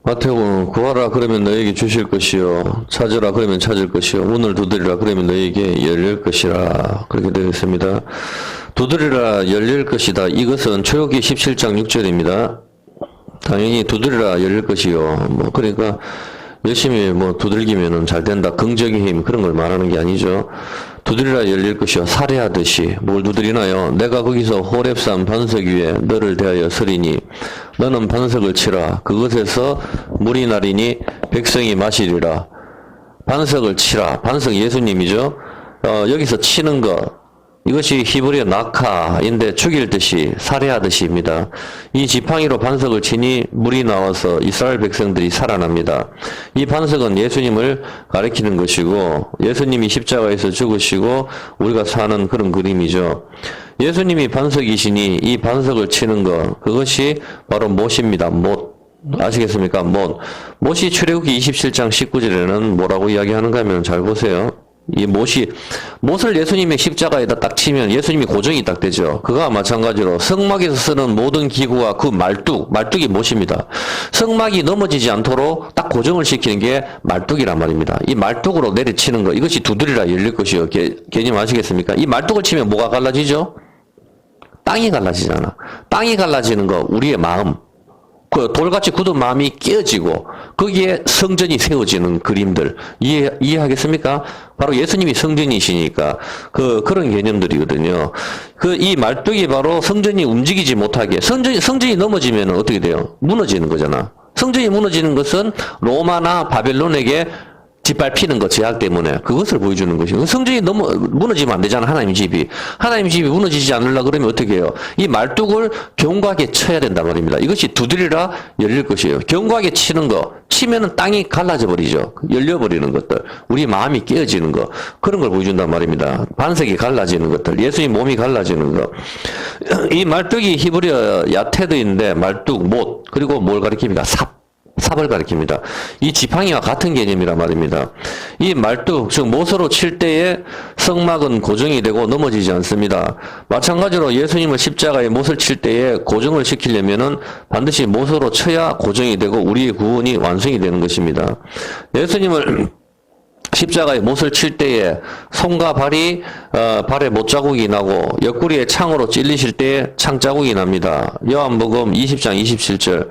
마태복음 구하라 그러면 너에게 주실 것이요 찾으라 그러면 찾을 것이요 문을 두드리라 그러면 너에게 열릴 것이라 그렇게 되어 있습니다. 두드리라 열릴 것이다. 이것은 출애굽기 17장 6절입니다. 당연히 두드리라 열릴 것이요. 그러니까 열심히 두들기면은 잘 된다. 긍정의 힘 그런 걸 말하는 게 아니죠. 두드리라 열릴 것이요. 살해하듯이 뭘 두드리나요? 내가 거기서 호렙산 반석 위에 너를 대하여 서리니 너는 반석을 치라. 그것에서 물이 나리니 백성이 마시리라. 반석을 치라. 반석 예수님이죠. 여기서 치는 것. 이것이 히브리어 낙하인데 죽일 듯이 살해하듯이입니다. 이 지팡이로 반석을 치니 물이 나와서 이스라엘 백성들이 살아납니다. 이 반석은 예수님을 가리키는 것이고 예수님이 십자가에서 죽으시고 우리가 사는 그런 그림이죠. 예수님이 반석이시니 이 반석을 치는 것 그것이 바로 못입니다. 못. 아시겠습니까? 못. 못이 출애굽기 27장 19절에는 뭐라고 이야기하는가 하면 잘 보세요. 이 못을 예수님의 십자가에다 딱 치면 예수님이 고정이 딱 되죠. 그거와 마찬가지로 성막에서 쓰는 모든 기구와 그 말뚝이 못입니다. 성막이 넘어지지 않도록 딱 고정을 시키는 게 말뚝이란 말입니다. 이 말뚝으로 내리치는 거, 이것이 두드리라 열릴 것이요. 개념 아시겠습니까? 이 말뚝을 치면 뭐가 갈라지죠? 땅이 갈라지잖아. 땅이 갈라지는 거, 우리의 마음. 그 돌같이 굳은 마음이 깨어지고 거기에 성전이 세워지는 그림들 이해하겠습니까? 바로 예수님이 성전이시니까 그런 개념들이거든요. 이 말뚝이 바로 성전이 움직이지 못하게 성전이 넘어지면 어떻게 돼요? 무너지는 거잖아. 성전이 무너지는 것은 로마나 바벨론에게 짓밟히는 것, 제약 때문에 그것을 보여주는 것이고 성전이 무너지면 안 되잖아. 하나님 집이 무너지지 않으려고 그러면 어떻게 해요? 이 말뚝을 견고하게 쳐야 된단 말입니다. 이것이 두드리라 열릴 것이에요. 견고하게 치는 거, 치면은 땅이 갈라져 버리죠. 열려버리는 것들, 우리 마음이 깨어지는 거, 그런 걸 보여준단 말입니다. 반석이 갈라지는 것들, 예수님 몸이 갈라지는 거. 이 말뚝이 히브리어 야테드인데 말뚝, 못, 그리고 뭘 가리킵니까? 삽을 가리킵니다. 이 지팡이와 같은 개념이란 말입니다. 이 말뚝, 즉 못으로 칠 때에 성막은 고정이 되고 넘어지지 않습니다. 마찬가지로 예수님을 십자가에 못을 칠 때에 고정을 시키려면은 반드시 못으로 쳐야 고정이 되고 우리의 구원이 완성이 되는 것입니다. 예수님을 십자가에 못을 칠 때에 손과 발에 못자국이 나고 옆구리에 창으로 찔리실 때에 창자국이 납니다. 요한복음 20장 27절.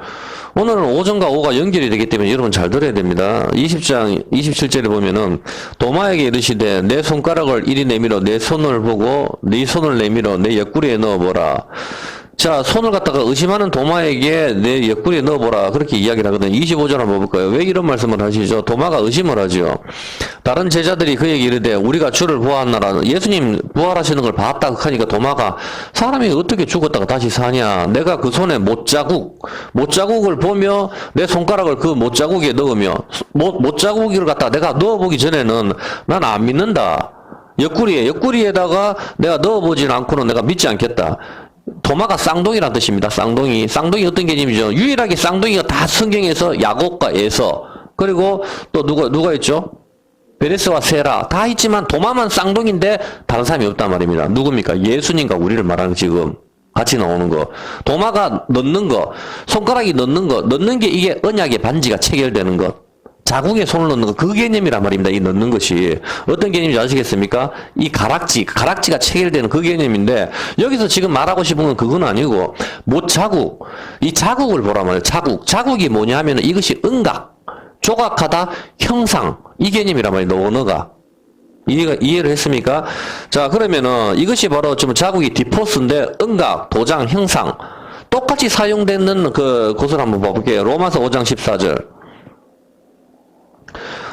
오늘은 5전과 5가 연결이 되기 때문에 여러분 잘 들어야 됩니다. 20장 27절에 보면은 도마에게 이르시되 내 손가락을 이리 내밀어 내 손을 보고 네 손을 내밀어 내 옆구리에 넣어보라. 자, 손을 갖다가 의심하는 도마에게 내 옆구리에 넣어보라. 그렇게 이야기를 하거든요. 25절 한번 볼까요? 왜 이런 말씀을 하시죠? 도마가 의심을 하죠. 다른 제자들이 그에게 이르되 우리가 주를 보았나라. 예수님 부활하시는 걸 봤다고 하니까 도마가 사람이 어떻게 죽었다가 다시 사냐. 내가 그 손에 못자국을 보며 내 손가락을 그 못자국에 넣으며 못자국을 갖다가 내가 넣어보기 전에는 난 안 믿는다. 옆구리에다가 내가 넣어보진 않고는 내가 믿지 않겠다. 도마가 쌍둥이라는 뜻입니다. 쌍둥이 어떤 개념이죠? 유일하게 쌍둥이가 다 성경에서 야곱과 에서 그리고 또 누가 있죠? 베레스와 세라 다 있지만 도마만 쌍둥이인데 다른 사람이 없단 말입니다. 누굽니까? 예수님과 우리를 말하는 지금 같이 나오는 거. 도마가 넣는 거, 손가락이 넣는 게 이게 언약의 반지가 체결되는 것. 자국에 손을 넣는 거, 그 개념이란 말입니다. 이 넣는 것이. 어떤 개념인지 아시겠습니까? 이 가락지가 체결되는 그 개념인데, 여기서 지금 말하고 싶은 건 그건 아니고, 못자국. 이 자국을 보란 말이에요. 자국이 뭐냐 하면 이것이 응각, 조각하다, 형상. 이 개념이란 말이에요. 언어가. 이해를 했습니까? 자, 그러면은 이것이 바로 좀 자국이 디포스인데, 응각, 도장, 형상. 똑같이 사용되는 곳을 한번 봐볼게요. 로마서 5장 14절.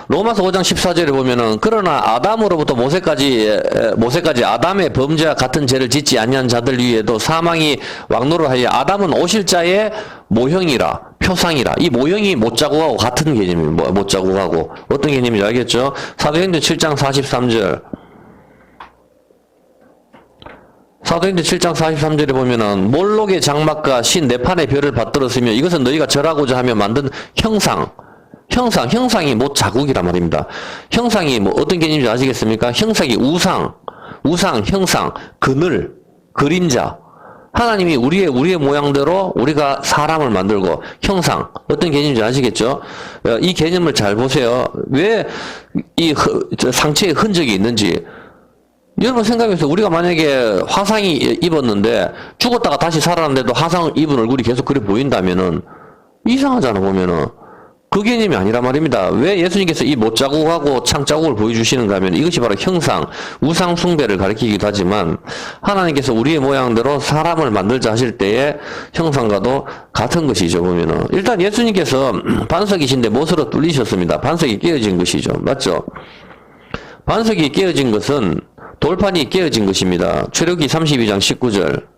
로마서 5장 14절에 보면은 그러나 아담으로부터 모세까지 아담의 범죄와 같은 죄를 짓지 아니한 자들 위에도 사망이 왕노를 하여 아담은 오실 자의 모형이라 표상이라. 이 모형이 못자국하고 같은 개념입니다. 못자국하고 어떤 개념인지 알겠죠? 사도행전 7장 43절. 사도행전 7장 43절에 보면은 몰록의 장막과 신 네 판의 별을 받들었으며 이것은 너희가 절하고자 하며 만든 형상이 못자국이란 말입니다. 형상이 어떤 개념인지 아시겠습니까? 형상이 우상, 형상, 그늘, 그림자. 하나님이 우리의 모양대로 우리가 사람을 만들고 형상 어떤 개념인지 아시겠죠? 이 개념을 잘 보세요. 왜 이 상체에 흔적이 있는지 여러분 생각해보세요. 우리가 만약에 화상이 입었는데 죽었다가 다시 살아났는데도 화상 입은 얼굴이 계속 그래 보인다면은 이상하잖아 보면은. 그 개념이 아니란 말입니다. 왜 예수님께서 이 못자국하고 창자국을 보여주시는가 하면 이것이 바로 형상, 우상 숭배를 가리키기도 하지만 하나님께서 우리의 모양대로 사람을 만들자 하실 때의 형상과도 같은 것이죠 보면은. 일단 예수님께서 반석이신데 못으로 뚫리셨습니다. 반석이 깨어진 것이죠. 맞죠? 반석이 깨어진 것은 돌판이 깨어진 것입니다. 출애굽기 32장 19절.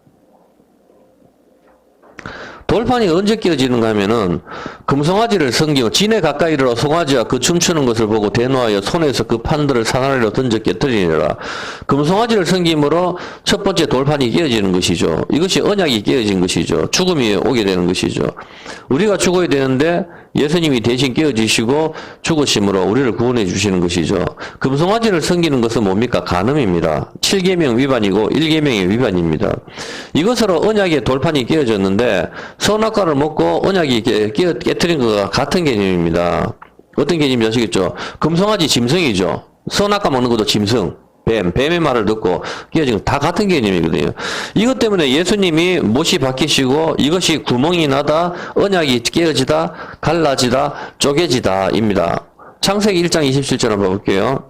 돌판이 언제 깨어지는가 하면은 금송아지를 섬기고 진에 가까이 이르러 송아지와 그 춤추는 것을 보고 대노하여 손에서 그 판들을 산 아래로 던져 깨뜨리니라. 금송아지를 섬김으로 첫 번째 돌판이 깨어지는 것이죠. 이것이 언약이 깨어진 것이죠. 죽음이 오게 되는 것이죠. 우리가 죽어야 되는데 예수님이 대신 깨어지시고 죽으심으로 우리를 구원해 주시는 것이죠. 금송아지를 섬기는 것은 뭡니까? 간음입니다. 7계명 위반이고 1계명의 위반입니다. 이것으로 언약의 돌판이 깨어졌는데 선악과를 먹고 언약이 깨뜨린 것과 같은 개념입니다. 어떤 개념인지 아시겠죠? 금송아지 짐승이죠. 선악과 먹는 것도 짐승. 뱀의 말을 듣고 깨어진 거 다 같은 개념이거든요. 이것 때문에 예수님이 못이 박히시고 이것이 구멍이 나다, 언약이 깨어지다, 갈라지다, 쪼개지다 입니다. 창세기 1장 27절 한번 볼게요.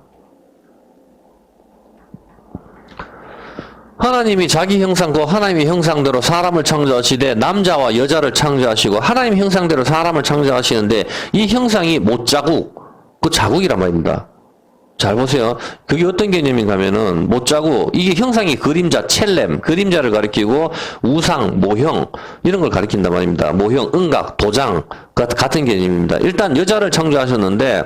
하나님이 자기 형상과 하나님의 형상대로 사람을 창조하시되 남자와 여자를 창조하시고 하나님 형상대로 사람을 창조하시는데 이 형상이 못자국, 그 자국이란 말입니다. 잘 보세요. 그게 어떤 개념인가 하면은 못자국, 이게 형상이 그림자, 첼렘, 그림자를 가리키고 우상, 모형 이런 걸 가리킨단 말입니다. 모형, 음각, 도장 같은 개념입니다. 일단 여자를 창조하셨는데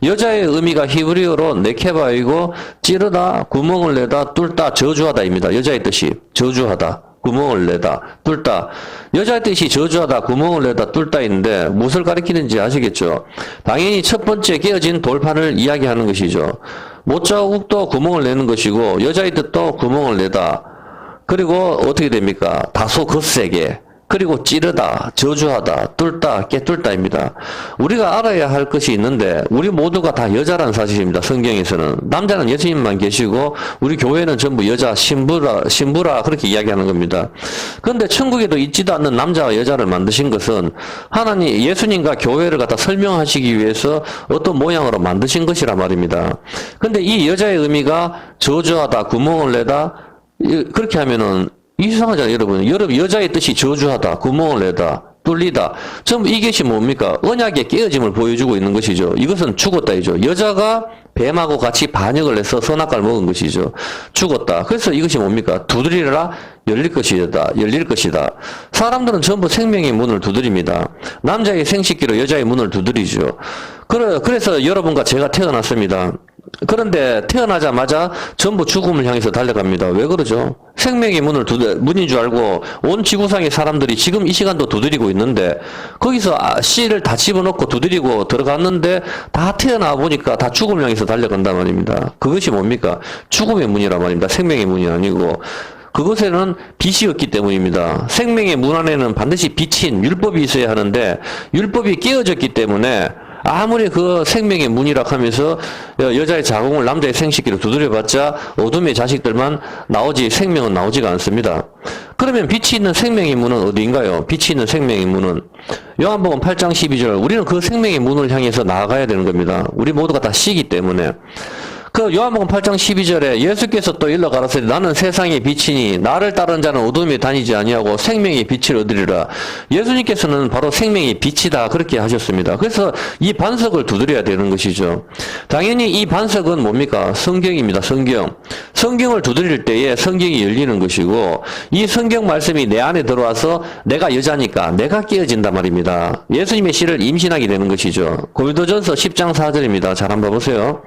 여자의 의미가 히브리어로 네케바이고 찌르다, 구멍을 내다, 뚫다, 저주하다입니다. 여자의 뜻이 저주하다. 구멍을 내다, 뚫다. 여자의 뜻이 저주하다, 구멍을 내다, 뚫다인데 무엇을 가리키는지 아시겠죠? 당연히 첫 번째 깨어진 돌판을 이야기하는 것이죠. 못자국도 구멍을 내는 것이고 여자의 뜻도 구멍을 내다. 그리고 어떻게 됩니까? 다소 거세게. 그리고 찌르다, 저주하다, 뚫다, 깨뚫다입니다. 우리가 알아야 할 것이 있는데 우리 모두가 다 여자라는 사실입니다. 성경에서는. 남자는 예수님만 계시고 우리 교회는 전부 여자, 신부라 그렇게 이야기하는 겁니다. 그런데 천국에도 있지도 않는 남자와 여자를 만드신 것은 하나님, 예수님과 교회를 갖다 설명하시기 위해서 어떤 모양으로 만드신 것이란 말입니다. 그런데 이 여자의 의미가 저주하다, 구멍을 내다, 그렇게 하면은 이상하잖아요, 여러분. 여자의 뜻이 저주하다, 구멍을 내다, 뚫리다. 전부 이것이 뭡니까? 언약의 깨어짐을 보여주고 있는 것이죠. 이것은 죽었다이죠. 여자가 뱀하고 같이 반역을 해서 선악과를 먹은 것이죠. 죽었다. 그래서 이것이 뭡니까? 두드리라 열릴 것이다. 열릴 것이다. 사람들은 전부 생명의 문을 두드립니다. 남자의 생식기로 여자의 문을 두드리죠. 그래서 여러분과 제가 태어났습니다. 그런데 태어나자마자 전부 죽음을 향해서 달려갑니다. 왜 그러죠? 생명의 문인 줄 알고 온 지구상의 사람들이 지금 이 시간도 두드리고 있는데 거기서 씨를 다 집어넣고 두드리고 들어갔는데 다 태어나 보니까 다 죽음을 향해서 달려간단 말입니다. 그것이 뭡니까? 죽음의 문이란 말입니다. 생명의 문이 아니고. 그것에는 빛이 없기 때문입니다. 생명의 문 안에는 반드시 빛인 율법이 있어야 하는데 율법이 깨어졌기 때문에 아무리 그 생명의 문이라 하면서 여자의 자궁을 남자의 생식기로 두드려봤자 어둠의 자식들만 나오지 생명은 나오지가 않습니다. 그러면 빛이 있는 생명의 문은 어디인가요? 빛이 있는 생명의 문은 요한복음 8장 12절 우리는 그 생명의 문을 향해서 나아가야 되는 겁니다. 우리 모두가 다 씨기 때문에. 그 요한복음 8장 12절에 예수께서 또 일러 가라사대 나는 세상의 빛이니 나를 따르는 자는 어둠에 다니지 아니하고 생명의 빛을 얻으리라. 예수님께서는 바로 생명의 빛이다 그렇게 하셨습니다. 그래서 이 반석을 두드려야 되는 것이죠. 당연히 이 반석은 뭡니까? 성경입니다. 성경을 두드릴 때에 성경이 열리는 것이고 이 성경 말씀이 내 안에 들어와서 내가 여자니까 내가 깨어진단 말입니다. 예수님의 씨를 임신하게 되는 것이죠. 고린도전서 10장 4절입니다. 잘 한번 보세요.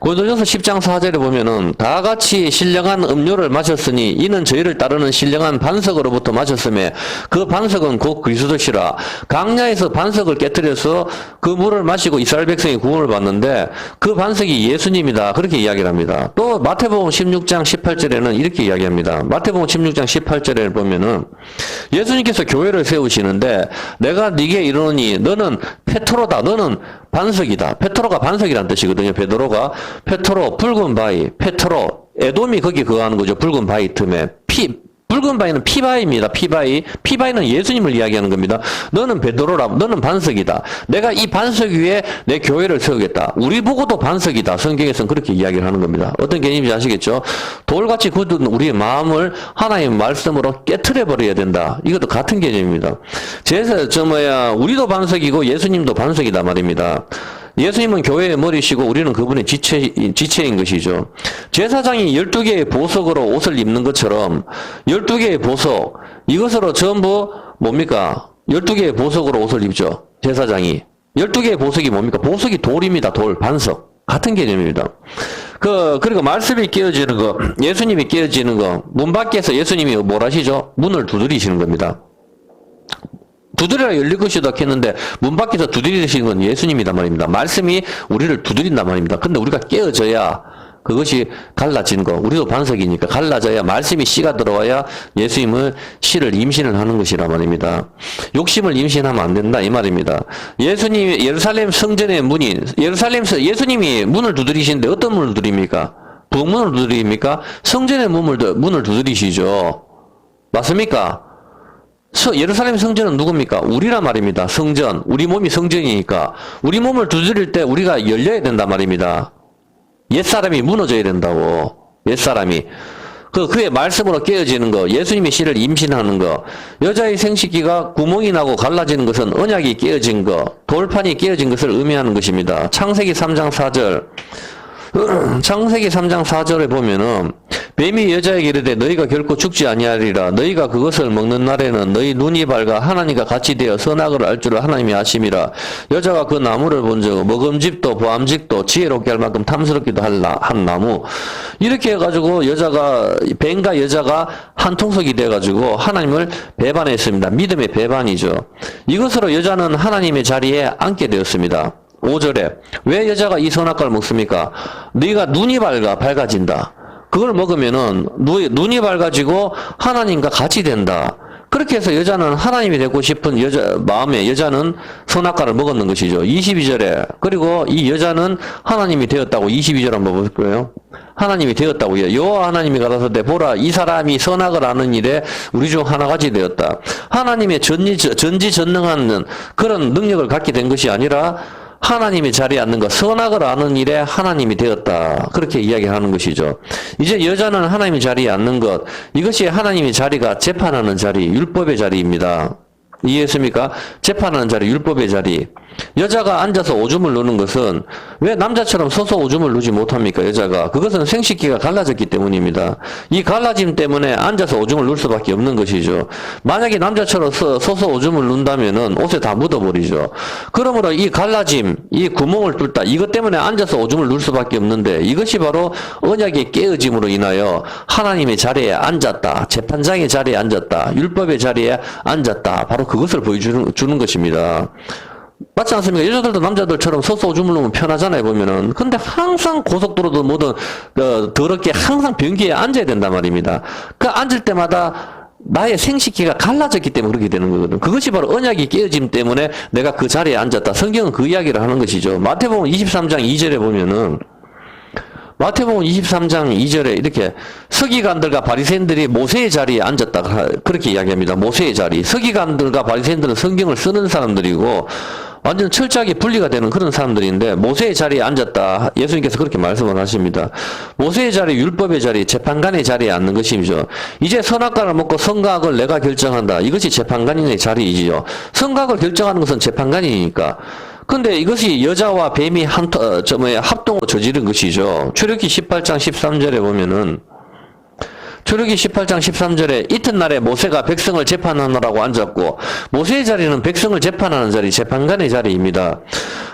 고린도전서 10장 4절에 보면은 다 같이 신령한 음료를 마셨으니 이는 저희를 따르는 신령한 반석으로부터 마셨음에 그 반석은 곧 그리스도시라. 강야에서 반석을 깨뜨려서 그 물을 마시고 이스라엘 백성이 구원을 받는데 그 반석이 예수님이다. 그렇게 이야기를 합니다. 또 마태복음 16장 18절에는 이렇게 이야기합니다. 마태복음 16장 18절에 보면은 예수님께서 교회를 세우시는데 내가 네게 이르노니 너는 페트로다. 너는 반석이다. 페트로가 반석이란 뜻이거든요. 베드로가 페트로 붉은 바위, 페트로 에돔이 거기 거하는 거죠. 붉은 바위 틈에 붉은 바위는 피바위입니다. 피바위는 예수님을 이야기하는 겁니다. 너는 베드로라. 너는 반석이다. 내가 이 반석 위에 내 교회를 세우겠다. 우리 보고도 반석이다. 성경에서는 그렇게 이야기를 하는 겁니다. 어떤 개념인지 아시겠죠? 돌같이 굳은 우리의 마음을 하나님의 말씀으로 깨트려 버려야 된다. 이것도 같은 개념입니다. 우리도 반석이고 예수님도 반석이다 말입니다. 예수님은 교회의 머리시고 우리는 그분의 지체인 것이죠. 제사장이 12개의 보석으로 옷을 입는 것처럼 12개의 보석, 이것으로 전부 뭡니까? 12개의 보석으로 옷을 입죠. 제사장이. 12개의 보석이 뭡니까? 보석이 돌입니다. 돌, 반석. 같은 개념입니다. 그리고 말씀이 깨어지는 거, 예수님이 깨어지는 거, 문 밖에서 예수님이 뭘 하시죠? 문을 두드리시는 겁니다. 두드려야 열릴 것이다 했는데 문 밖에서 두드리시는 건 예수님이란 말입니다. 말씀이 우리를 두드린단 말입니다. 근데 우리가 깨어져야 그것이 갈라지는 거. 우리도 반석이니까 갈라져야 말씀이 씨가 들어와야 예수님을 씨를 임신을 하는 것이란 말입니다. 욕심을 임신하면 안 된다 이 말입니다. 예수님이 예루살렘 성전의 문이 예수님이 문을 두드리시는데 어떤 문을 두드립니까? 부엌문을 두드립니까? 성전의 문을 두드리시죠. 맞습니까? 예루살렘 성전은 누굽니까? 우리란 말입니다. 성전. 우리 몸이 성전이니까. 우리 몸을 두드릴 때 우리가 열려야 된단 말입니다. 옛사람이 무너져야 된다고. 옛사람이. 그의 말씀으로 깨어지는 거, 예수님의 씨를 임신하는 거, 여자의 생식기가 구멍이 나고 갈라지는 것은 언약이 깨어진 거, 돌판이 깨어진 것을 의미하는 것입니다. 창세기 3장 4절. 창세기 3장 4절에 보면은 뱀이 여자에게 이르되 너희가 결코 죽지 아니하리라. 너희가 그것을 먹는 날에는 너희 눈이 밝아 하나님과 같이 되어 선악을 알 줄을 하나님이 아심이라. 여자가 그 나무를 본즉 먹음직도 보암직도 지혜롭게 할 만큼 탐스럽기도 한 나무. 이렇게 해가지고 뱀과 여자가 한 통속이 돼가지고 하나님을 배반했습니다. 믿음의 배반이죠. 이것으로 여자는 하나님의 자리에 앉게 되었습니다. 5절에 왜 여자가 이 선악과를 먹습니까? 네가 눈이 밝아진다. 그걸 먹으면은 눈이 밝아지고 하나님과 같이 된다. 그렇게 해서 여자는 하나님이 되고 싶은 마음에 여자는 선악과를 먹었는 것이죠. 22절에 그리고 이 여자는 하나님이 되었다고 22절 한번 볼까요? 하나님이 되었다고요. 여호와 하나님이 가라사대 보라 이 사람이 선악을 아는 일에 우리 중 하나같이 되었다. 하나님의 전지전능한 그런 능력을 갖게 된 것이 아니라 하나님의 자리에 앉는 것, 선악을 아는 일에 하나님이 되었다. 그렇게 이야기하는 것이죠. 이제 여자는 하나님의 자리에 앉는 것, 이것이 하나님의 자리가 재판하는 자리, 율법의 자리입니다. 이해했습니까? 재판하는 자리, 율법의 자리. 여자가 앉아서 오줌을 누는 것은 왜 남자처럼 서서 오줌을 누지 못합니까? 여자가. 그것은 생식기가 갈라졌기 때문입니다. 이 갈라짐 때문에 앉아서 오줌을 누를 수밖에 없는 것이죠. 만약에 남자처럼 서서 오줌을 눈다면은 옷에 다 묻어버리죠. 그러므로 이 갈라짐, 이 구멍을 뚫다, 이것 때문에 앉아서 오줌을 누를 수밖에 없는데 이것이 바로 언약의 깨어짐으로 인하여 하나님의 자리에 앉았다. 재판장의 자리에 앉았다. 율법의 자리에 앉았다. 바로 그것을 보여주는 것입니다. 맞지 않습니까? 여자들도 남자들처럼 서서 오줌을 누면 편하잖아요, 보면은. 근데 항상 고속도로도 뭐든, 더럽게 항상 변기에 앉아야 된단 말입니다. 그 앉을 때마다 나의 생식기가 갈라졌기 때문에 그렇게 되는 거거든. 그것이 바로 언약이 깨어짐 때문에 내가 그 자리에 앉았다. 성경은 그 이야기를 하는 것이죠. 마태복음 23장 2절에 보면은, 마태복음 23장 2절에 이렇게 서기관들과 바리새인들이 모세의 자리에 앉았다 그렇게 이야기합니다. 모세의 자리. 서기관들과 바리새인들은 성경을 쓰는 사람들이고 완전 철저하게 분리가 되는 그런 사람들인데 모세의 자리에 앉았다. 예수님께서 그렇게 말씀을 하십니다. 모세의 자리, 율법의 자리, 재판관의 자리에 앉는 것이죠. 이제 선악과를 먹고 선악을 내가 결정한다. 이것이 재판관의 자리이지요. 선악을 결정하는 것은 재판관이니까. 근데 이것이 여자와 뱀이 합동으로 저지른 것이죠. 출애굽기 18장 13절에 보면은 출애굽기 18장 13절에 이튿날에 모세가 백성을 재판하느라고 앉았고, 모세의 자리는 백성을 재판하는 자리, 재판관의 자리입니다.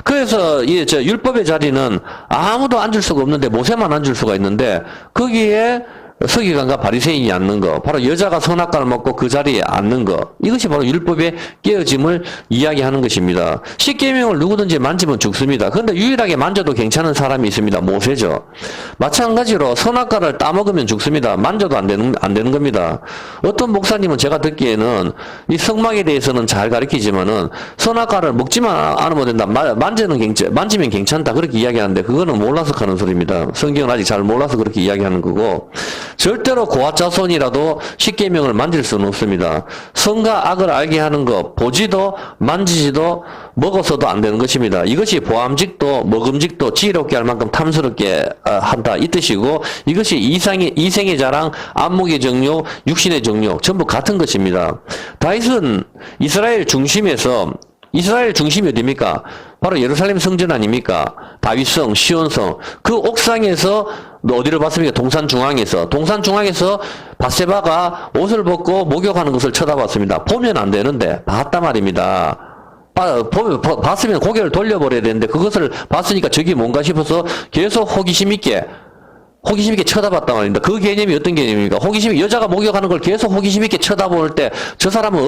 그래서 이 율법의 자리는 아무도 앉을 수가 없는데 모세만 앉을 수가 있는데, 거기에 서기관과 바리새인이 앉는 거, 바로 여자가 선악과를 먹고 그 자리에 앉는 거, 이것이 바로 율법의 깨어짐을 이야기하는 것입니다. 십계명을 누구든지 만지면 죽습니다. 그런데 유일하게 만져도 괜찮은 사람이 있습니다. 모세죠. 마찬가지로 선악과를 따먹으면 죽습니다. 만져도 안 되는 겁니다. 어떤 목사님은 제가 듣기에는 이 성막에 대해서는 잘 가르치지만은 선악과를 먹지만 않으면 된다. 만지면 괜찮다. 그렇게 이야기하는데 그거는 몰라서 하는 소리입니다. 성경은 아직 잘 몰라서 그렇게 이야기하는 거고, 절대로 고아 자손이라도 십계명을 만질 수는 없습니다. 선과 악을 알게 하는 것, 보지도 만지지도 먹어서도 안 되는 것입니다. 이것이 보암직도 먹음직도 지혜롭게 할 만큼 탐스럽게 한다, 이 뜻이고, 이것이 이생의 자랑, 안목의 정욕, 육신의 정욕 전부 같은 것입니다. 다윗은 이스라엘 중심이 어디입니까? 바로 예루살렘 성전 아닙니까? 다윗성, 시온성. 그 옥상에서 어디를 봤습니까? 동산 중앙에서 밧세바가 옷을 벗고 목욕하는 것을 쳐다봤습니다. 보면 안 되는데 봤단 말입니다. 봤으면 고개를 돌려버려야 되는데 그것을 봤으니까 저게 뭔가 싶어서 계속 호기심 있게 쳐다봤단 말입니다. 그 개념이 어떤 개념입니까? 여자가 목욕하는 걸 계속 호기심 있게 쳐다볼 때 저 사람은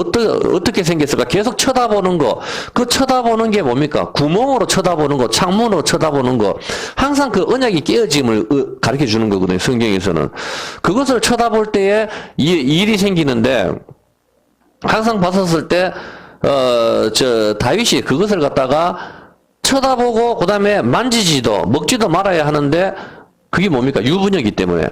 어떻게 생겼을까? 계속 쳐다보는 거. 그 쳐다보는 게 뭡니까? 구멍으로 쳐다보는 거, 창문으로 쳐다보는 거. 항상 그 언약이 깨어짐을 가르쳐 주는 거거든요. 성경에서는. 그것을 쳐다볼 때에 일이 생기는데, 항상 봤었을 때, 다윗이 그것을 갖다가 쳐다보고, 그 다음에 만지지도, 먹지도 말아야 하는데, 그게 뭡니까? 유부녀이기 때문에.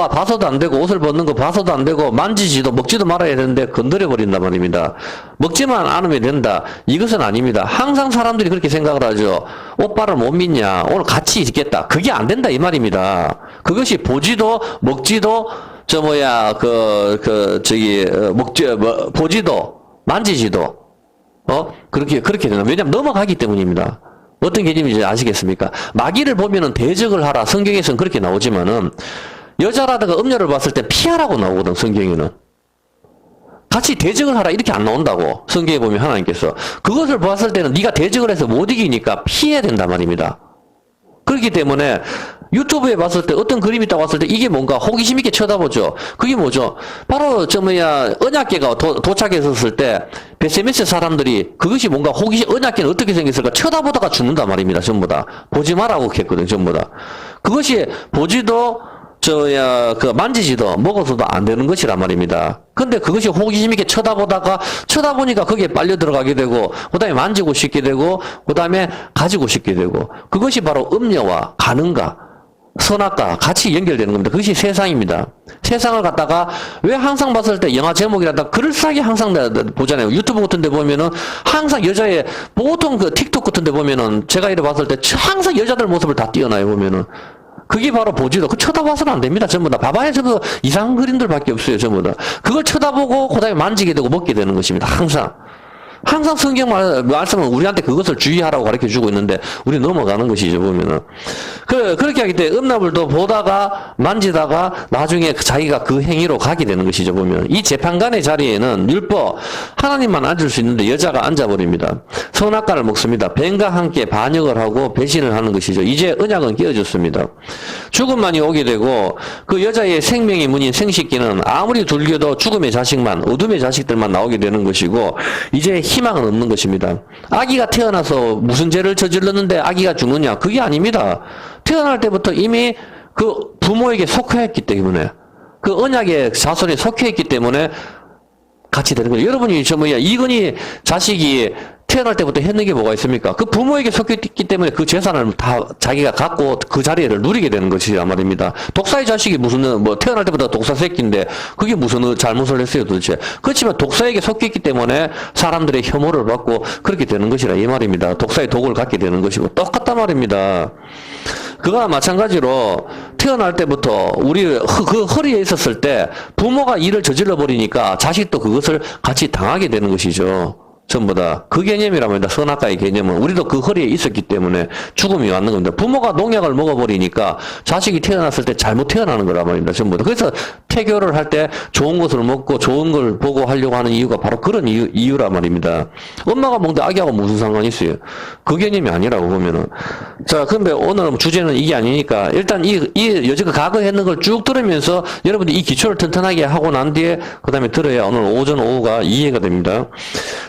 봐서도 안 되고, 옷을 벗는 거 봐서도 안 되고, 만지지도, 먹지도 말아야 되는데, 건드려버린단 말입니다. 먹지만 않으면 된다. 이것은 아닙니다. 항상 사람들이 그렇게 생각을 하죠. 오빠를 못 믿냐? 오늘 같이 있겠다. 그게 안 된다, 이 말입니다. 그것이 보지도, 먹지도, 보지도, 만지지도, 그렇게 된다. 왜냐면 넘어가기 때문입니다. 어떤 개념인지 아시겠습니까? 마귀를 보면은 대적을 하라. 성경에서는 그렇게 나오지만은, 여자라든가 음녀를 봤을 때 피하라고 나오거든, 성경에는. 같이 대적을 하라. 이렇게 안 나온다고. 성경에 보면 하나님께서. 그것을 봤을 때는 네가 대적을 해서 못 이기니까 피해야 된단 말입니다. 그렇기 때문에 유튜브에 봤을 때 어떤 그림이 딱 왔을 때 이게 뭔가 호기심 있게 쳐다보죠. 그게 뭐죠? 바로 언약궤가 도착했었을 때 베세메스 사람들이 그것이 뭔가 언약궤는 어떻게 생겼을까 쳐다보다가 죽는단 말입니다. 전부 다. 보지 말라고 했거든, 전부 다. 그것이 보지도 만지지도 먹어서도 안 되는 것이란 말입니다. 근데 그것이 호기심 있게 쳐다보니까 거기에 빨려 들어가게 되고, 그 다음에 만지고 싶게 되고, 그 다음에 가지고 싶게 되고, 그것이 바로 음녀와 가늠과 선악과 같이 연결되는 겁니다. 그것이 세상입니다. 세상을 갖다가 왜 항상 봤을 때 영화 제목이라다 그럴싸하게 항상 보잖아요. 유튜브 같은 데 보면은 항상 보통 그 틱톡 같은 데 보면은 제가 이래 봤을 때 항상 여자들 모습을 다 띄어놔요, 보면은. 그게 바로 보지도. 쳐다봐서는 안 됩니다. 전부 다. 봐봐야 전부 이상한 그림들밖에 없어요. 전부 다. 그걸 쳐다보고 그 다음에 만지게 되고 먹게 되는 것입니다. 항상 성경 말씀은 우리한테 그것을 주의하라고 가르쳐 주고 있는데 우리 넘어가는 것이죠, 보면은. 그렇게 하기 때문에 음란물도 보다가 만지다가 나중에 자기가 그 행위로 가게 되는 것이죠, 보면. 이 재판관의 자리에는 율법, 하나님만 앉을 수 있는데 여자가 앉아버립니다. 선악과를 먹습니다. 뱀과 함께 반역을 하고 배신을 하는 것이죠. 이제 언약은 깨어졌습니다. 죽음만이 오게 되고 그 여자의 생명의 문인 생식기는 아무리 둘겨도 죽음의 자식만, 어둠의 자식들만 나오게 되는 것이고 이제 희망은 없는 것입니다. 아기가 태어나서 무슨 죄를 저질렀는데 아기가 죽느냐? 그게 아닙니다. 태어날 때부터 이미 그 부모에게 속해있기 때문에, 그 언약의 자손에 속해있기 때문에 같이 되는 거예요. 여러분이 이건희 자식이 태어날 때부터 했는 게 뭐가 있습니까? 그 부모에게 속했기 때문에 그 재산을 다 자기가 갖고 그 자리를 누리게 되는 것이란 말입니다. 독사의 자식이 태어날 때부터 독사 새끼인데 그게 무슨 잘못을 했어요, 도대체. 그렇지만 독사에게 속했기 때문에 사람들의 혐오를 받고 그렇게 되는 것이라 이 말입니다. 독사의 독을 갖게 되는 것이고 똑같단 말입니다. 그거와 마찬가지로 태어날 때부터 그 허리에 있었을 때 부모가 일을 저질러 버리니까 자식도 그것을 같이 당하게 되는 것이죠. 전부 다. 그 개념이란 말입니다. 선악과의 개념은. 우리도 그 허리에 있었기 때문에 죽음이 왔는 겁니다. 부모가 농약을 먹어버리니까 자식이 태어났을 때 잘못 태어나는 거란 말입니다. 전부 다. 그래서 태교를 할 때 좋은 것을 먹고 좋은 걸 보고 하려고 하는 이유가 바로 그런 이유란 말입니다. 엄마가 먹는데 아기하고 무슨 상관이 있어요? 그 개념이 아니라고 보면은. 자, 근데 오늘 주제는 이게 아니니까 일단 여지껏 과거에 했는 걸 쭉 들으면서 여러분들이 이 기초를 튼튼하게 하고 난 뒤에 그 다음에 들어야 오늘 오전 오후가 이해가 됩니다.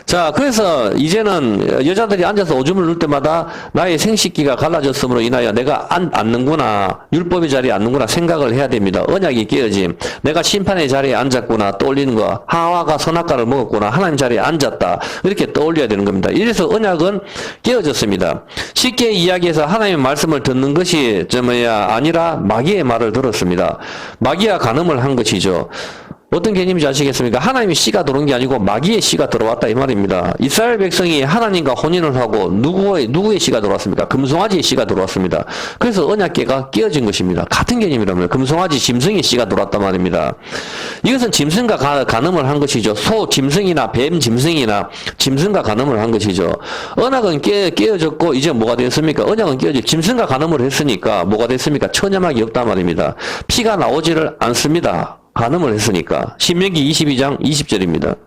자, 그래서 이제는 여자들이 앉아서 오줌을 누를 때마다 나의 생식기가 갈라졌음으로 인하여 내가 앉는구나, 율법의 자리에 앉는구나 생각을 해야 됩니다. 언약이 깨어짐. 내가 심판의 자리에 앉았구나 떠올리는 거. 하와가 선악과를 먹었구나. 하나님 자리에 앉았다. 이렇게 떠올려야 되는 겁니다. 이래서 언약은 깨어졌습니다. 쉽게 이야기해서 하나님의 말씀을 듣는 것이 아니라 마귀의 말을 들었습니다. 마귀와 간음을 한 것이죠. 어떤 개념인지 아시겠습니까? 하나님의 씨가 들어온 게 아니고 마귀의 씨가 들어왔다 이 말입니다. 이스라엘 백성이 하나님과 혼인을 하고 누구의 씨가 들어왔습니까? 금송아지의 씨가 들어왔습니다. 그래서 언약궤가 깨어진 것입니다. 같은 개념이라면 금송아지 짐승의 씨가 들어왔단 말입니다. 이것은 짐승과 간음을 한 것이죠. 소 짐승이나 뱀 짐승이나 짐승과 간음을 한 것이죠. 언약은 깨어졌고 이제 뭐가 되었습니까? 언약은 깨어졌고 짐승과 간음을 했으니까 뭐가 됐습니까? 천염약이 없단 말입니다. 피가 나오지를 않습니다. 간음을 했으니까. 신명기 22장 20절입니다.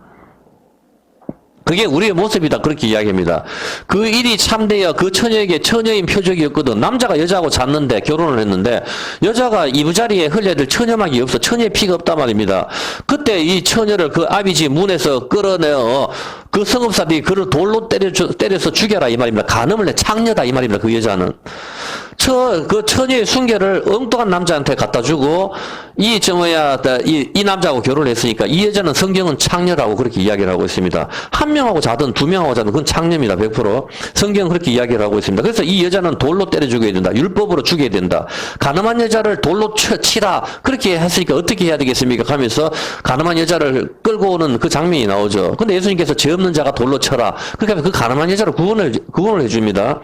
그게 우리의 모습이다. 그렇게 이야기합니다. 그 일이 참되어 그 처녀에게 처녀인 표적이었거든. 남자가 여자하고 잤는데 결혼을 했는데 여자가 이부자리에 흘려야 될 처녀막이 없어. 처녀의 피가 없단 말입니다. 그때 이 처녀를 그 아비지 문에서 끌어내어 그 성읍사들이 그를 돌로 때려서 죽여라 이 말입니다. 간음을 내 창녀다 이 말입니다. 그 여자는. 그 처녀의 순결을 엉뚱한 남자한테 갖다 주고 이 남자하고 결혼을 했으니까 이 여자는 성경은 창녀라고 그렇게 이야기를 하고 있습니다. 한 명하고 자든 두 명하고 자든 그건 창녀입니다. 100%. 성경은 그렇게 이야기를 하고 있습니다. 그래서 이 여자는 돌로 때려 죽여야 된다. 율법으로 죽여야 된다. 가늠한 여자를 돌로 치라. 그렇게 했으니까 어떻게 해야 되겠습니까? 하면서 가늠한 여자를 끌고 오는 그 장면이 나오죠. 근데 예수님께서 죄 없는 자가 돌로 쳐라. 그렇게 하면 그 가늠한 여자를 구원을 해줍니다.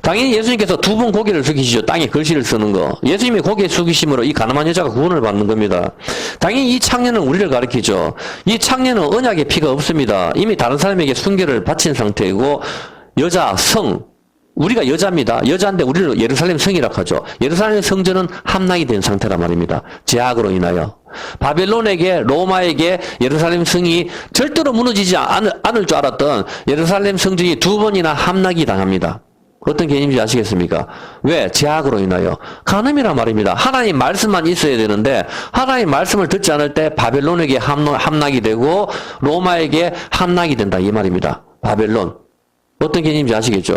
당연히 예수님께서 두 번 고개를 숙이시죠. 땅에 글씨를 쓰는 거. 예수님이 고개 숙이심으로 이 가늠한 여자가 구원을 받는 겁니다. 당연히 이 창녀는 우리를 가리키죠. 이 창녀는 언약의 피가 없습니다. 이미 다른 사람에게 순결을 바친 상태이고 여자, 성, 우리가 여자입니다. 여자인데 우리를 예루살렘 성이라고 하죠. 예루살렘 성전은 함락이 된 상태란 말입니다. 제약으로 인하여. 바벨론에게 로마에게 예루살렘 성이 절대로 무너지지 않을 줄 알았던 예루살렘 성전이 두 번이나 함락이 당합니다. 어떤 개념인지 아시겠습니까? 왜? 제약으로 인하여. 간음이란 말입니다. 하나님 말씀만 있어야 되는데 하나님 말씀을 듣지 않을 때 바벨론에게 함락이 되고 로마에게 함락이 된다 이 말입니다. 바벨론. 어떤 개념인지 아시겠죠?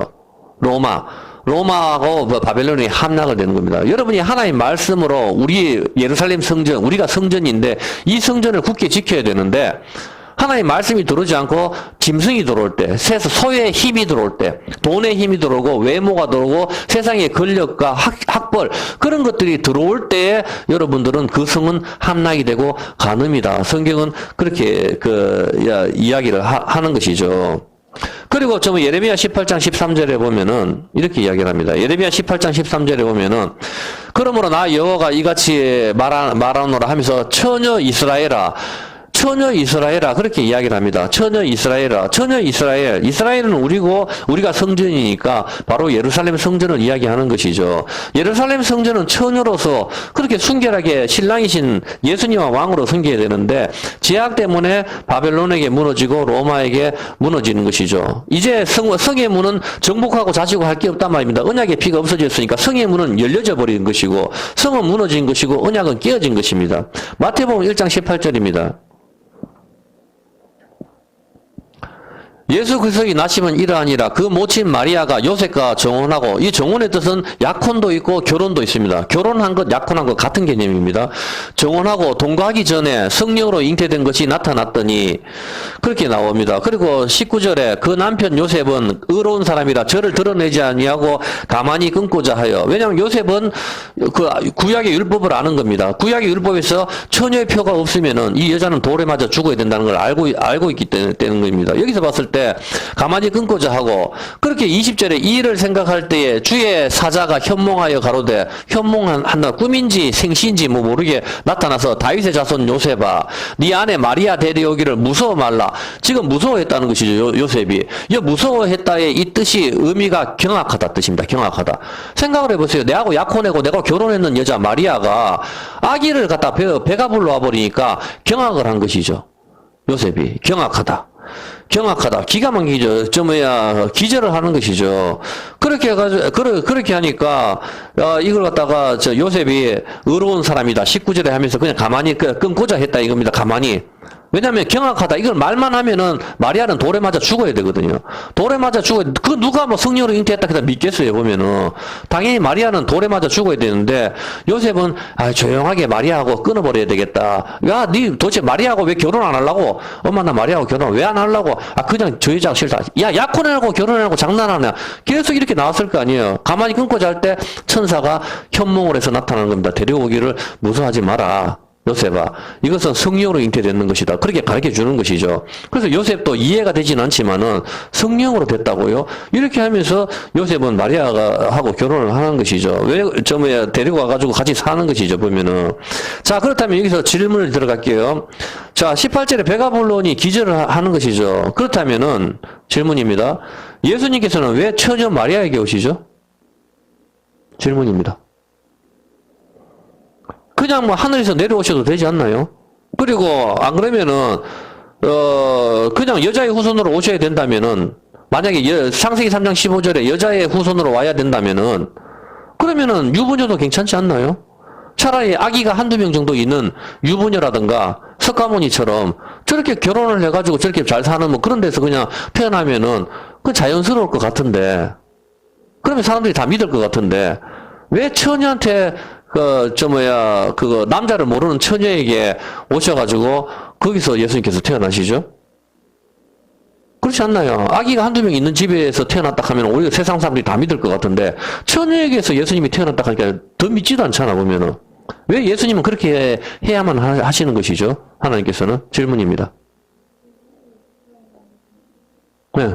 로마하고 바벨론이 함락을 되는 겁니다. 여러분이 하나님 말씀으로 우리 예루살렘 성전, 우리가 성전인데 이 성전을 굳게 지켜야 되는데 하나님 말씀이 들어오지 않고 짐승이 들어올 때, 소유의 힘이 들어올 때, 돈의 힘이 들어오고 외모가 들어오고 세상의 권력과 학벌 그런 것들이 들어올 때에 여러분들은 그 성은 함락이 되고 간음이다. 성경은 그렇게 이야기를 하는 것이죠. 그리고 예레미야 18장 13절에 보면은 이렇게 이야기를 합니다. 예레미야 18장 13절에 보면은 그러므로 나 여호와가 이같이 말하노라 하면서 처녀 이스라엘아 그렇게 이야기를 합니다. 처녀 이스라엘. 이스라엘은 우리가 성전이니까 바로 예루살렘 성전을 이야기하는 것이죠. 예루살렘 성전은 처녀로서 그렇게 순결하게 신랑이신 예수님과 왕으로 섬겨야 되는데 제약 때문에 바벨론에게 무너지고 로마에게 무너지는 것이죠. 이제 성의 문은 정복하고 자시고 할 게 없단 말입니다. 언약의 피가 없어졌으니까 성의 문은 열려져 버린 것이고 성은 무너진 것이고 언약은 깨어진 것입니다. 마태복음 1장 18절입니다. 예수 그리스도의 나심은 이러하니라. 그 모친 마리아가 요셉과 정혼하고 이 정혼의 뜻은 약혼도 있고 결혼도 있습니다. 결혼한 것, 약혼한 것 같은 개념입니다. 정혼하고 동거하기 전에 성령으로 잉태된 것이 나타났더니 그렇게 나옵니다. 그리고 19절에 그 남편 요셉은 의로운 사람이라 저를 드러내지 아니하고 가만히 끊고자 하여. 왜냐하면 요셉은 그 구약의 율법을 아는 겁니다. 구약의 율법에서 처녀의 표가 없으면은 이 여자는 돌에 맞아 죽어야 된다는 걸 알고 있기 때문에 겁니다. 여기서 봤을 때 때 가만히 끊고자 하고 그렇게 20절에 이 일을 생각할 때에 주의 사자가 현몽하여 가로되 현몽한다 꿈인지 생시인지 뭐 모르게 나타나서 다윗의 자손 요셉아 네 안에 마리아 데려오기를 무서워 말라. 지금 무서워했다는 것이죠. 요셉이. 이 무서워했다의 이 뜻이 의미가 경악하다 뜻입니다. 경악하다. 생각을 해보세요. 내하고 약혼하고 내가 결혼했는 여자 마리아가 아기를 갖다 배가 불러와 버리니까 경악을 한 것이죠. 요셉이 경악하다. 경악하다. 기가 막히죠. 기절을 하는 것이죠. 그렇게 해가지고, 그렇게 하니까, 이걸 갖다가, 요셉이 의로운 사람이다. 19절에 하면서 그냥 가만히 끊고자 했다. 이겁니다. 가만히. 왜냐면 경악하다. 이걸 말만 하면은 마리아는 돌에 맞아 죽어야 되거든요. 돌에 맞아 죽어야 돼. 그 누가 뭐 성령으로 잉태했다 그다 믿겠어요, 보면은. 당연히 마리아는 돌에 맞아 죽어야 되는데 요셉은 조용하게 마리아하고 끊어버려야 되겠다. 야, 니 도대체 마리아하고 왜 결혼 안 하려고? 엄마 나 마리아하고 결혼 왜 안 하려고? 그냥 저 여자가 싫다. 야, 약혼하고 결혼하고 장난하냐? 계속 이렇게 나왔을 거 아니에요. 가만히 끊고 잘 때 천사가 현몽을 해서 나타나는 겁니다. 데려오기를 무서워하지 마라. 요셉아, 이것은 성령으로 잉태되는 것이다. 그렇게 가르쳐 주는 것이죠. 그래서 요셉도 이해가 되진 않지만은 성령으로 됐다고요? 이렇게 하면서 요셉은 마리아가 하고 결혼을 하는 것이죠. 데리고 와가지고 같이 사는 것이죠, 보면은. 자, 그렇다면 여기서 질문을 들어갈게요. 자, 18절에 베가불론이 기절을 하는 것이죠. 그렇다면은 질문입니다. 예수님께서는 왜 처녀 마리아에게 오시죠? 질문입니다. 그냥 뭐 하늘에서 내려오셔도 되지 않나요? 그리고 안 그러면은 그냥 여자의 후손으로 오셔야 된다면은 만약에 창세기 3장 15절에 여자의 후손으로 와야 된다면은 그러면은 유부녀도 괜찮지 않나요? 차라리 아기가 한두 명 정도 있는 유부녀라든가 석가모니처럼 저렇게 결혼을 해가지고 저렇게 잘 사는 뭐 그런 데서 그냥 태어나면은 그 자연스러울 것 같은데 그러면 사람들이 다 믿을 것 같은데 왜 처녀한테 남자를 모르는 처녀에게 오셔가지고, 거기서 예수님께서 태어나시죠? 그렇지 않나요? 아기가 한두 명 있는 집에서 태어났다 하면 오히려 세상 사람들이 다 믿을 것 같은데, 처녀에게서 예수님이 태어났다 하니까 더 믿지도 않잖아, 보면은. 왜 예수님은 그렇게 해야만 하시는 것이죠? 하나님께서는? 질문입니다. 네.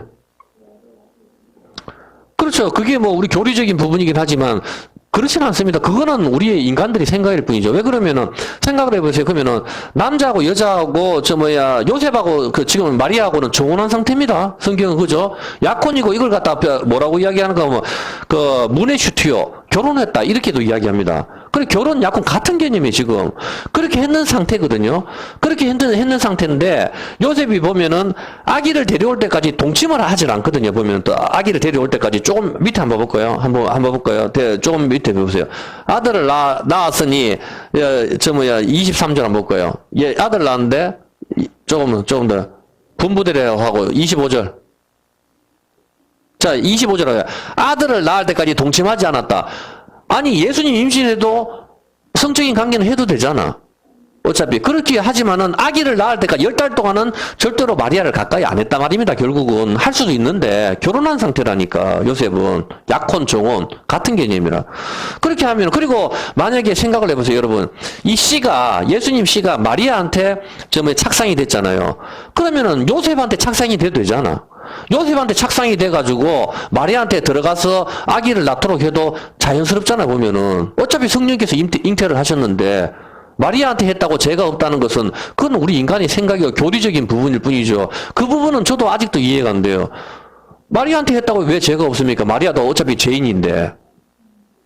그렇죠. 그게 뭐 우리 교리적인 부분이긴 하지만, 그렇지는 않습니다. 그거는 우리의 인간들이 생각일 뿐이죠. 왜 그러면은, 생각을 해보세요. 그러면은, 남자하고 여자하고, 요셉하고, 지금 마리아하고는 정혼한 상태입니다. 성경은 그죠? 약혼이고 이걸 갖다 뭐라고 이야기하는가 하면, 문해슈티요. 결혼했다. 이렇게도 이야기합니다. 그래, 결혼, 약혼 같은 개념이 지금. 그렇게 했는 상태거든요. 그렇게 했는 상태인데, 요셉이 보면은, 아기를 데려올 때까지 동침을 하질 않거든요. 보면 또, 아기를 데려올 때까지 조금 밑에 한번 볼까요? 한번 볼까요? 조금 밑에 보세요. 아들을 낳았으니, 23절 한번 볼까요? 예, 아들 낳았는데, 조금 더, 분부대로 하고, 25절. 자, 25절. 아들을 낳을 때까지 동침하지 않았다. 아니, 예수님 임신해도 성적인 관계는 해도 되잖아. 어차피. 그렇게 하지만은 아기를 낳을 때까지 10달 동안은 절대로 마리아를 가까이 안 했단 말입니다. 결국은. 할 수도 있는데, 결혼한 상태라니까, 요셉은. 약혼, 정혼, 같은 개념이라. 그렇게 하면, 그리고 만약에 생각을 해보세요, 여러분. 이 씨가, 예수님 씨가 마리아한테 착상이 됐잖아요. 그러면은 요셉한테 착상이 돼도 되잖아. 요셉한테 착상이 돼가지고 마리아한테 들어가서 아기를 낳도록 해도 자연스럽잖아, 보면은. 어차피 성령께서 잉태를 하셨는데, 마리아한테 했다고 죄가 없다는 것은 그건 우리 인간의 생각이고 교리적인 부분일 뿐이죠. 그 부분은 저도 아직도 이해가 안 돼요. 마리아한테 했다고 왜 죄가 없습니까? 마리아도 어차피 죄인인데.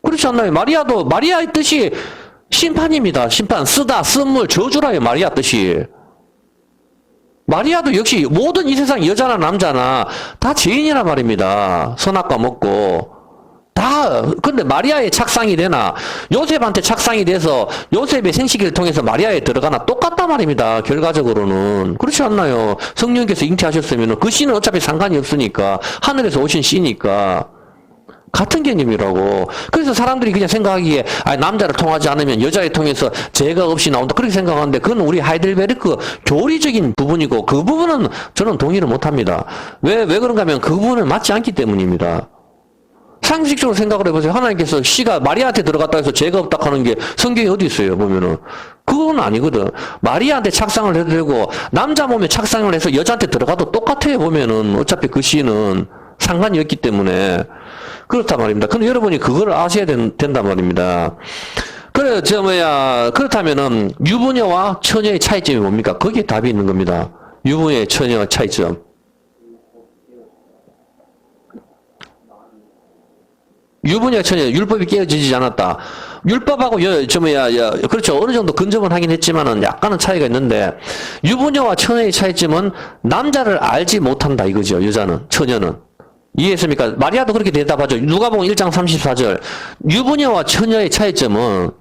그렇지 않나요? 마리아의 뜻이 심판입니다. 심판, 쓰다, 쓴물, 저주라요. 마리아 뜻이. 마리아도 역시 모든 이 세상 여자나 남자나 다 죄인이란 말입니다. 선악과 먹고. 근데 마리아의 착상이 되나, 요셉한테 착상이 돼서 요셉의 생식기를 통해서 마리아에 들어가나 똑같단 말입니다. 결과적으로는. 그렇지 않나요? 성령께서 잉태하셨으면 그 씨는 어차피 상관이 없으니까. 하늘에서 오신 씨니까. 같은 개념이라고. 그래서 사람들이 그냥 생각하기에 남자를 통하지 않으면 여자를 통해서 죄가 없이 나온다. 그렇게 생각하는데 그건 우리 하이델베르크 교리적인 부분이고 그 부분은 저는 동의를 못합니다. 왜 그런가 하면 그 부분은 맞지 않기 때문입니다. 상식적으로 생각을 해보세요. 하나님께서 씨가 마리아한테 들어갔다 해서 죄가 없다 하는 게 성경에 어디 있어요, 보면은. 그건 아니거든. 마리아한테 착상을 해도 되고 남자 몸에 착상을 해서 여자한테 들어가도 똑같아요. 보면은 어차피 그 시는 상관이 없기 때문에 그렇단 말입니다. 근데 여러분이 그걸 아셔야 된단 말입니다. 그래 그렇다면은 유부녀와 처녀의 차이점이 뭡니까? 거기에 답이 있는 겁니다. 유부녀의 처녀의 차이점. 유부녀 처녀 율법이 깨어지지 않았다. 율법하고 그렇죠. 어느 정도 근접은 하긴 했지만은 약간은 차이가 있는데 유부녀와 처녀의 차이점은 남자를 알지 못한다 이거죠. 여자는 처녀는 이해했습니까? 마리아도 그렇게 대답하죠. 누가복음 1장 34절 유부녀와 처녀의 차이점은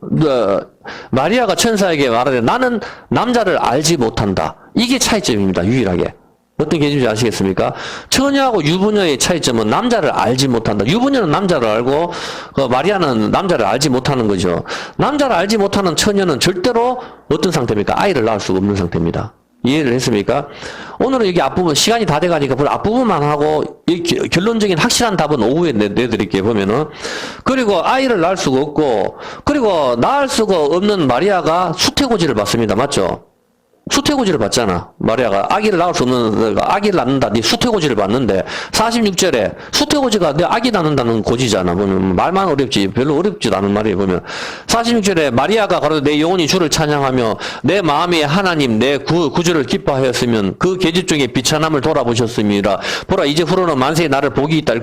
마리아가 천사에게 말하되 나는 남자를 알지 못한다. 이게 차이점입니다. 유일하게. 어떤 개념인지 아시겠습니까? 처녀하고 유부녀의 차이점은 남자를 알지 못한다. 유부녀는 남자를 알고 마리아는 남자를 알지 못하는 거죠. 남자를 알지 못하는 처녀는 절대로 어떤 상태입니까? 아이를 낳을 수가 없는 상태입니다. 이해를 했습니까? 오늘은 여기 앞부분 시간이 다 돼가니까 앞부분만 하고 결론적인 확실한 답은 오후에 내드릴게요. 보면은 그리고 아이를 낳을 수가 없고 그리고 낳을 수가 없는 마리아가 수태고지를 받습니다. 맞죠? 수태고지를 받잖아. 마리아가 아기를 낳을 수 없는, 아기를 낳는다. 네 수태고지를 받는데, 46절에 수태고지가 내 아기 낳는다는 고지잖아. 보면 말만 어렵지. 별로 어렵지도 않은 말이에요. 보면 46절에 마리아가 가로되 내 영혼이 주를 찬양하며 내 마음이 하나님 내 구주를 기뻐하였으면 그 계집 중에 비천함을 돌아보셨습니다. 보라 이제 후로는 만세의 나를 복이 있다.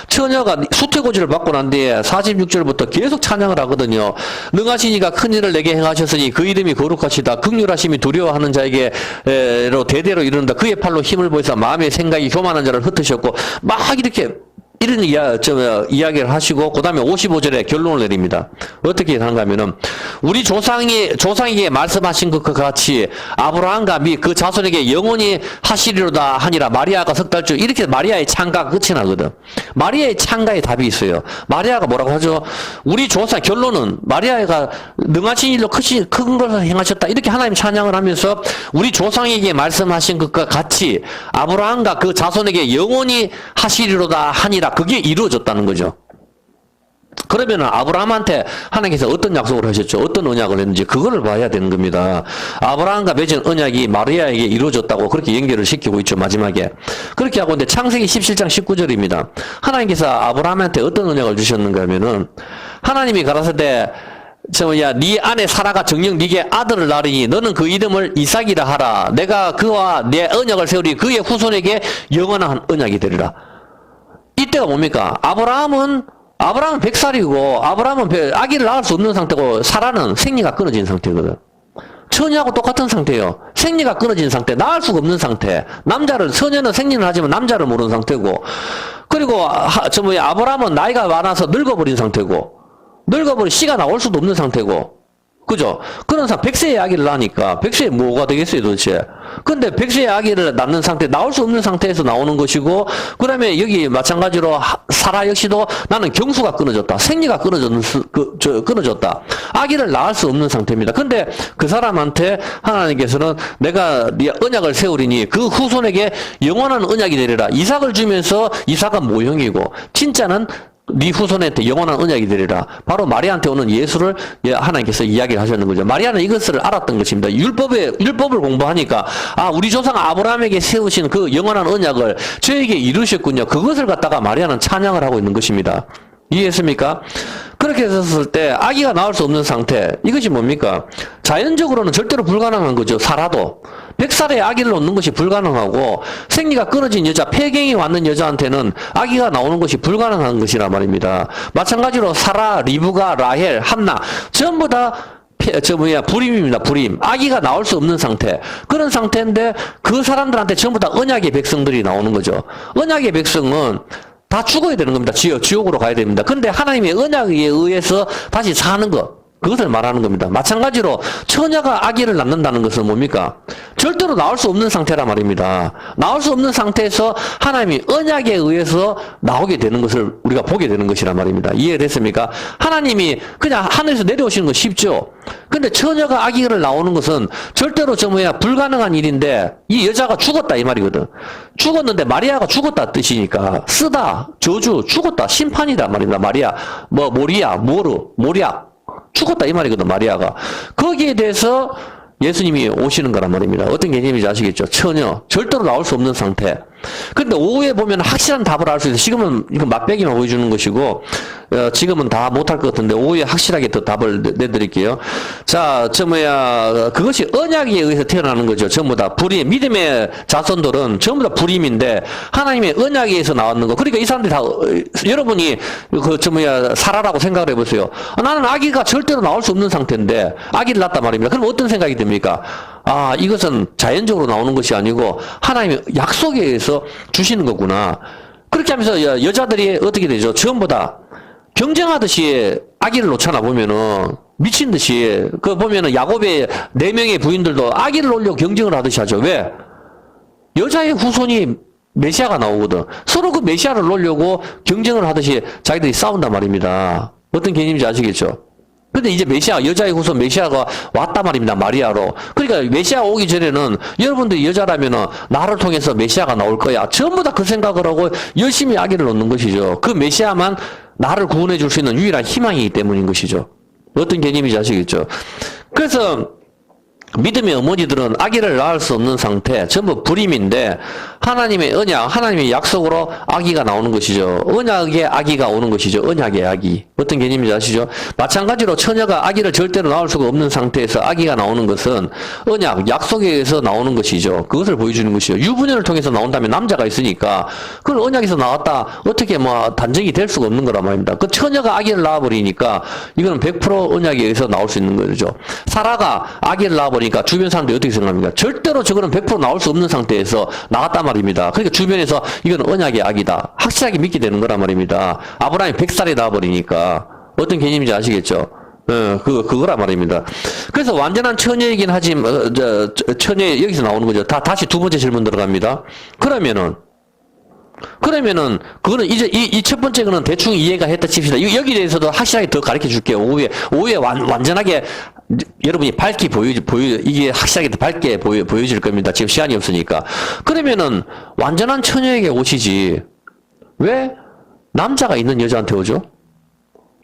처녀가 수태고지를 받고 난 뒤에 46절부터 계속 찬양을 하거든요. 능하신 이가 큰 일을 내게 행하셨으니 그 이름이 거룩하시다. 극률하심이 두려워하는 자에게로 대대로 이른다. 그의 팔로 힘을 보이사 마음의 생각이 교만한 자를 흩으셨고 막 이렇게 이런 이야기를 하시고 그 다음에 55절에 결론을 내립니다. 어떻게 하는가 하면은 우리 조상에게 말씀하신 것과 같이 아브라함과 및 그 자손에게 영원히 하시리로다 하니라. 마리아가 석 달 중 이렇게 마리아의 창가가 끝이 나거든. 마리아의 창가에 답이 있어요. 마리아가 뭐라고 하죠? 우리 조상 결론은 마리아가 능하신 일로 큰 것을 행하셨다. 이렇게 하나님 찬양을 하면서 우리 조상에게 말씀하신 것과 같이 아브라함과 그 자손에게 영원히 하시리로다 하니라. 그게 이루어졌다는 거죠. 그러면은 아브라함한테 하나님께서 어떤 약속을 하셨죠? 어떤 언약을 했는지 그거를 봐야 되는 겁니다. 아브라함과 맺은 언약이 마리아에게 이루어졌다고 그렇게 연결을 시키고 있죠. 마지막에. 그렇게 하고 있는데 창세기 17장 19절입니다. 하나님께서 아브라함한테 어떤 언약을 주셨는가 하면은 하나님이 가라사대 네 아내 사라가 정녕 네게 아들을 낳으니 너는 그 이름을 이삭이라 하라. 내가 그와 내 언약을 세우리 그의 후손에게 영원한 언약이 되리라. 이때가 뭡니까? 아브라함은 100살이고 아브라함은 아기를 낳을 수 없는 상태고 사라는 생리가 끊어진 상태거든. 처녀하고 똑같은 상태예요. 생리가 끊어진 상태, 낳을 수가 없는 상태. 처녀는 생리는 하지만 남자를 모르는 상태고, 그리고 아브라함은 나이가 많아서 늙어버린 상태고, 씨가 나올 수도 없는 상태고, 그죠? 그런 100세의 아기를 낳으니까 100세에 뭐가 되겠어요 도대체? 근데 100세의 아기를 낳는 상태, 나올 수 없는 상태에서 나오는 것이고, 그 다음에 여기 마찬가지로 사라 역시도 나는 경수가 끊어졌다. 생리가 끊어졌다. 아기를 낳을 수 없는 상태입니다. 근데 그 사람한테 하나님께서는 내가 네 언약을 세우리니 그 후손에게 영원한 언약이 되리라. 이삭을 주면서 이삭은 모형이고, 진짜는 네 후손한테 영원한 언약이 되리라. 바로 마리아한테 오는 예수를 하나님께서 이야기를 하셨는 거죠. 마리아는 이것을 알았던 것입니다. 율법을 공부하니까 우리 조상 아브라함에게 세우신 그 영원한 언약을 저에게 이루셨군요. 그것을 갖다가 마리아는 찬양을 하고 있는 것입니다. 이해했습니까? 그렇게 했을 때 아기가 나올 수 없는 상태, 이것이 뭡니까? 자연적으로는 절대로 불가능한 거죠. 살아도 100살에 아기를 낳는 것이 불가능하고, 생리가 끊어진 여자, 폐경이 왔는 여자한테는 아기가 나오는 것이 불가능한 것이란 말입니다. 마찬가지로 사라, 리브가, 라헬, 한나 전부 다 불임입니다. 불임. 아기가 나올 수 없는 상태. 그런 상태인데 그 사람들한테 전부 다 언약의 백성들이 나오는 거죠. 언약의 백성은 다 죽어야 되는 겁니다. 지옥으로 가야 됩니다. 근데 하나님의 언약에 의해서 다시 사는 것, 그것을 말하는 겁니다. 마찬가지로 처녀가 아기를 낳는다는 것은 뭡니까? 절대로 나올 수 없는 상태란 말입니다. 나올 수 없는 상태에서 하나님이 언약에 의해서 나오게 되는 것을 우리가 보게 되는 것이란 말입니다. 이해됐습니까? 하나님이 그냥 하늘에서 내려오시는 건 쉽죠. 근데 처녀가 아기를 나오는 것은 절대로 불가능한 일인데, 이 여자가 죽었다 이 말이거든. 죽었는데 마리아가 죽었다 뜻이니까 쓰다, 저주, 죽었다, 심판이다 말입니다. 마리아, 모리아, 모르, 모략. 죽었다 이 말이거든, 마리아가. 거기에 대해서 예수님이 오시는 거란 말입니다. 어떤 개념인지 아시겠죠? 처녀. 절대로 나올 수 없는 상태. 근데 오후에 보면 확실한 답을 알 수 있어요. 지금은 이거 맛배기만 보여주는 것이고, 지금은 다 못할 것 같은데, 오후에 확실하게 더 답을 내드릴게요. 자, 그것이 언약에 의해서 태어나는 거죠. 전부 다. 불임, 믿음의 자손들은 전부 다 불임인데, 하나님의 언약에 의해서 나왔는 거. 그러니까 이 사람들이 다, 여러분이, 살아라고 생각을 해보세요. 나는 아기가 절대로 나올 수 없는 상태인데, 아기를 낳았단 말입니다. 그럼 어떤 생각이 듭니까? 아, 이것은 자연적으로 나오는 것이 아니고 하나님의 약속에 의해서 주시는 거구나. 그렇게 하면서 여자들이 어떻게 되죠? 전부 다 경쟁하듯이 아기를 놓잖아, 보면은. 미친 듯이. 그 보면은 야곱의 4명의 부인들도 아기를 놓으려고 경쟁을 하듯이 하죠. 왜? 여자의 후손이 메시아가 나오거든. 서로 그 메시아를 놓으려고 경쟁을 하듯이 자기들이 싸운단 말입니다. 어떤 개념인지 아시겠죠? 근데 이제 여자의 후손 메시아가 왔단 말입니다. 마리아로. 그러니까 메시아 오기 전에는 여러분들이 여자라면은 나를 통해서 메시아가 나올 거야. 전부 다 그 생각을 하고 열심히 아기를 놓는 것이죠. 그 메시아만 나를 구원해 줄 수 있는 유일한 희망이기 때문인 것이죠. 어떤 개념인지 아시겠죠? 그래서 믿음의 어머니들은 아기를 낳을 수 없는 상태, 전부 불임인데 하나님의 언약, 하나님의 약속으로 아기가 나오는 것이죠. 언약의 아기가 오는 것이죠. 언약의 아기. 어떤 개념인지 아시죠? 마찬가지로 처녀가 아기를 절대로 낳을 수가 없는 상태에서 아기가 나오는 것은 언약, 약속에 의해서 나오는 것이죠. 그것을 보여주는 것이죠. 유부녀를 통해서 나온다면 남자가 있으니까 그걸 언약에서 나왔다 어떻게 단정이 될 수가 없는 거란 말입니다. 그 처녀가 아기를 낳아버리니까 이거는 100% 언약에 의해서 나올 수 있는 거죠. 사라가 아기를 낳아버리니까 주변 사람들이 어떻게 생각합니까? 절대로 저거는 100% 나올 수 없는 상태에서 나왔단 말입니다. 그러니까 주변에서 이건 언약의 악이다. 확실하게 믿게 되는 거란 말입니다. 아브라함이 100살에 낳아버리니까. 어떤 개념인지 아시겠죠? 그거란 말입니다. 그래서 완전한 처녀이긴 하지만, 처녀, 여기서 나오는 거죠. 다시 두 번째 질문 들어갑니다. 그러면은, 그거는 이제 이 첫 번째 거는 대충 이해가 했다 칩시다. 여기에 대해서도 확실하게 더 가르쳐 줄게요. 오후에 완전하게 여러분이 밝게 이게 확실하게 더 밝게 보여질 겁니다. 지금 시간이 없으니까. 그러면은 완전한 처녀에게 오시지. 왜 남자가 있는 여자한테 오죠?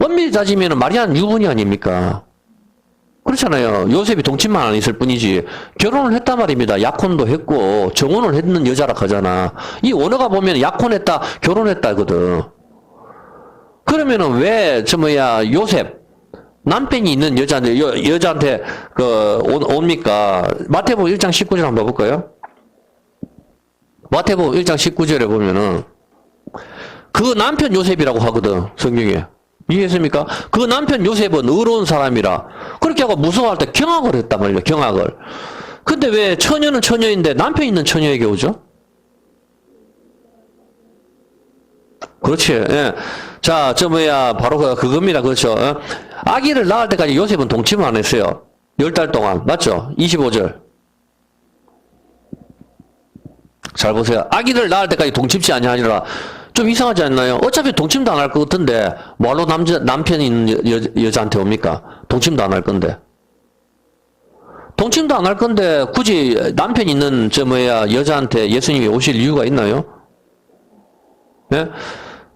엄밀히 따지면은 마리아는 유부녀 아닙니까? 그렇잖아요. 요셉이 동침만 안 있을 뿐이지 결혼을 했단 말입니다. 약혼도 했고 정혼을 했는 여자라 하잖아. 이 원어가 보면 약혼했다, 결혼했다거든. 그러면은 왜 요셉 남편이 있는 여자한테 옵니까? 마태복음 1장 19절 한번 볼까요? 마태복음 1장 19절에 보면은 그 남편 요셉이라고 하거든, 성경에. 이해했습니까? 그 남편 요셉은 의로운 사람이라. 그렇게 하고 무서워할 때 경악을 했단 말이에요, 경악을. 근데 왜 처녀는 처녀인데 남편 있는 처녀에게 오죠? 그렇지, 예. 자, 바로 그겁니다. 그렇죠. 아기를 낳을 때까지 요셉은 동침을 안 했어요. 10달 동안. 맞죠? 25절. 잘 보세요. 아기를 낳을 때까지 동침치 아니라 좀 이상하지 않나요? 어차피 동침도 안 할 것 같은데 뭐로 남편이 있는 여자한테 옵니까? 동침도 안 할 건데. 동침도 안 할 건데 굳이 남편 있는 여자한테 예수님이 오실 이유가 있나요? 네?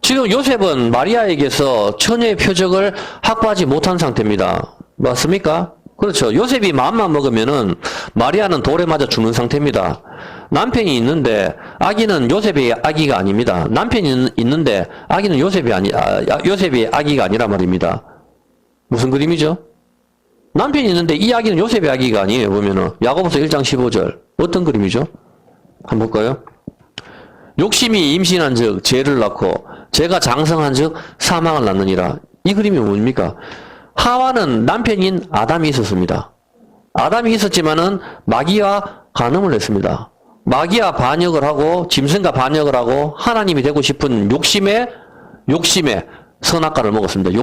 지금 요셉은 마리아에게서 처녀의 표적을 확보하지 못한 상태입니다. 맞습니까? 그렇죠. 요셉이 마음만 먹으면은 마리아는 돌에 맞아 죽는 상태입니다. 남편이 있는데 아기는 요셉의 아기가 아닙니다. 남편이 있는데 아기는 요셉의 아기가 아니란 말입니다. 무슨 그림이죠? 남편이 있는데 이 아기는 요셉의 아기가 아니에요. 보면은 야고보서 1장 15절 어떤 그림이죠? 한번 볼까요? 욕심이 임신한 즉 죄를 낳고 죄가 장성한 즉 사망을 낳느니라. 이 그림이 뭡니까? 하와는 남편인 아담이 있었습니다. 아담이 있었지만은 마귀와 간음을 했습니다. 마귀와 반역을 하고 짐승과 반역을 하고 하나님이 되고 싶은 욕심에 선악과를 먹었습니다.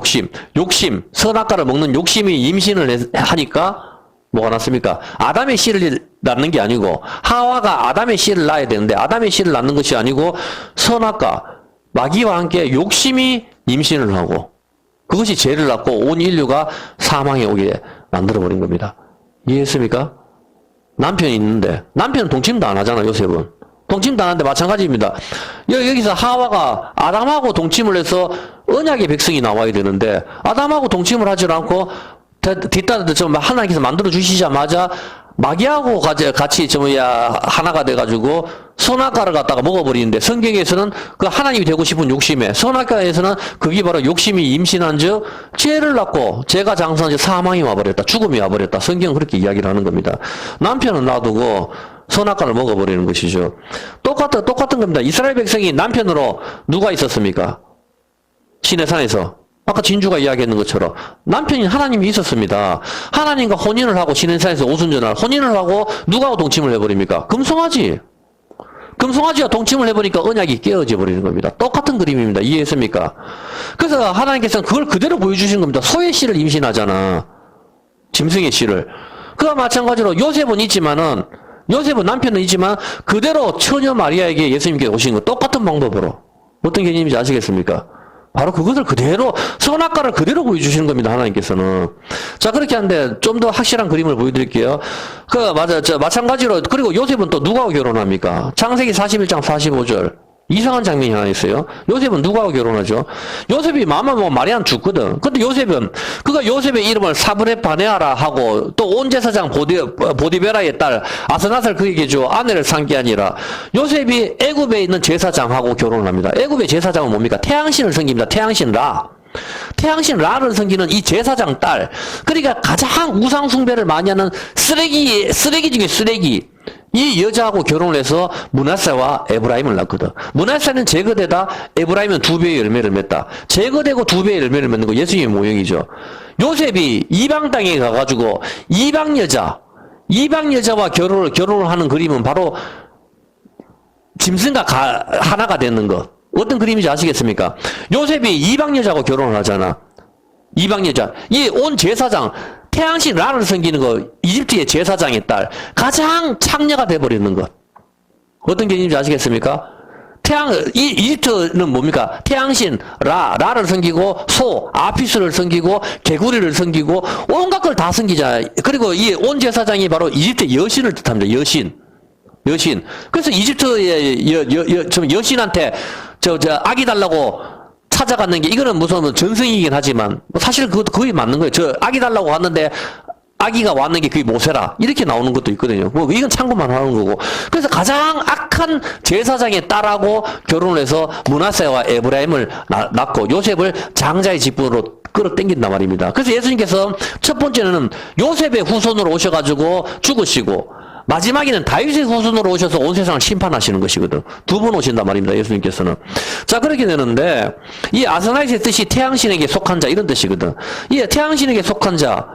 욕심, 선악과를 먹는 욕심이 임신을 하니까 뭐가 났습니까? 아담의 씨를 낳는 게 아니고 하와가 아담의 씨를 낳아야 되는데 아담의 씨를 낳는 것이 아니고 선악과, 마귀와 함께 욕심이 임신을 하고 그것이 죄를 낳고 온 인류가 사망에 오게 만들어버린 겁니다. 이해했습니까? 남편이 있는데 남편은 동침도 안 하잖아. 요셉은 동침도 안 하는데 마찬가지입니다. 여기서 하와가 아담하고 동침을 해서 언약의 백성이 나와야 되는데 아담하고 동침을 하지 않고 뒷단도 좀 하나님께서 만들어 주시자마자 마귀하고 같이 하나가 돼가지고 선악과를 갖다가 먹어버리는데 성경에서는 그 하나님이 되고 싶은 욕심에 선악과에서는 그게 바로 욕심이 임신한즉 죄를 낳고 죄가 장성한즉 사망이 와버렸다. 죽음이 와버렸다. 성경은 그렇게 이야기를 하는 겁니다. 남편은 놔두고 선악과를 먹어버리는 것이죠. 똑같은 겁니다. 이스라엘 백성이 남편으로 누가 있었습니까? 시내산에서. 아까 진주가 이야기했는 것처럼 남편이 하나님이 있었습니다. 하나님과 혼인을 하고 시내산에서 오순절날 혼인을 하고 누가 동침을 해버립니까? 금송아지가 동침을 해보니까 언약이 깨어져 버리는 겁니다. 똑같은 그림입니다. 이해했습니까? 그래서 하나님께서는 그걸 그대로 보여주시는 겁니다. 소의 씨를 임신하잖아. 짐승의 씨를. 그와 마찬가지로 요셉은 남편은 있지만 그대로 처녀 마리아에게 예수님께 오신 거 똑같은 방법으로. 어떤 개념인지 아시겠습니까? 바로 그것을 그대로 선악과를 그대로 보여주시는 겁니다. 하나님께서는. 자, 그렇게 하는데 좀 더 확실한 그림을 보여드릴게요. 마찬가지로 그리고 요셉은 또 누구하고 결혼합니까? 창세기 41장 45절 이상한 장면이 하나 있어요. 요셉은 누구하고 결혼하죠? 요셉이 마리아는 죽거든. 근데 요셉의 이름을 사브렛 바네아라 하고 또 온 제사장 보디베라의 딸 아스낫을 그에게 줘 아내를 삼 게 아니라 요셉이 애굽에 있는 제사장하고 결혼을 합니다. 애굽의 제사장은 뭡니까? 태양신을 섬깁니다. 태양신 라를 섬기는 이 제사장 딸. 그러니까 가장 우상 숭배를 많이 하는 쓰레기 중에 쓰레기. 이 여자하고 결혼을 해서 므낫세와 에브라임을 낳거든. 므낫세는 제거되다, 에브라임은 2배의 열매를 맺다. 제거되고 2배의 열매를 맺는 거 예수님의 모형이죠. 요셉이 이방 땅에 가가지고 이방 여자와 결혼을 하는 그림은 바로 짐승과 하나가 되는 것. 어떤 그림인지 아시겠습니까? 요셉이 이방 여자하고 결혼을 하잖아. 이방 여자. 이 온 제사장, 태양신 라를 섬기는 거, 이집트의 제사장의 딸. 가장 창녀가 돼버리는 것. 어떤 개념인지 아시겠습니까? 이집트는 뭡니까? 태양신 라를 섬기고, 아피스를 섬기고, 개구리를 섬기고, 온갖 걸 다 섬기자. 그리고 이 온 제사장이 바로 이집트의 여신을 뜻합니다. 여신. 그래서 이집트의 여신한테 아기 달라고 찾아갔는 게 이거는 무슨 전승이긴 하지만 사실 그것도 거의 맞는 거예요. 아기 달라고 왔는데 아기가 왔는 게 그게 모세라 이렇게 나오는 것도 있거든요. 이건 참고만 하는 거고. 그래서 가장 악한 제사장의 딸하고 결혼을 해서 므낫세와 에브라임을 낳고 요셉을 장자의 직분으로 끌어당긴단 말입니다. 그래서 예수님께서 첫 번째는 요셉의 후손으로 오셔가지고 죽으시고 마지막에는 다윗의 후손으로 오셔서 온 세상을 심판하시는 것이거든. 2번 오신단 말입니다. 예수님께서는. 자, 그렇게 되는데 이 아스나잇의 뜻이 태양신에게 속한 자 이런 뜻이거든. 이 태양신에게 속한 자,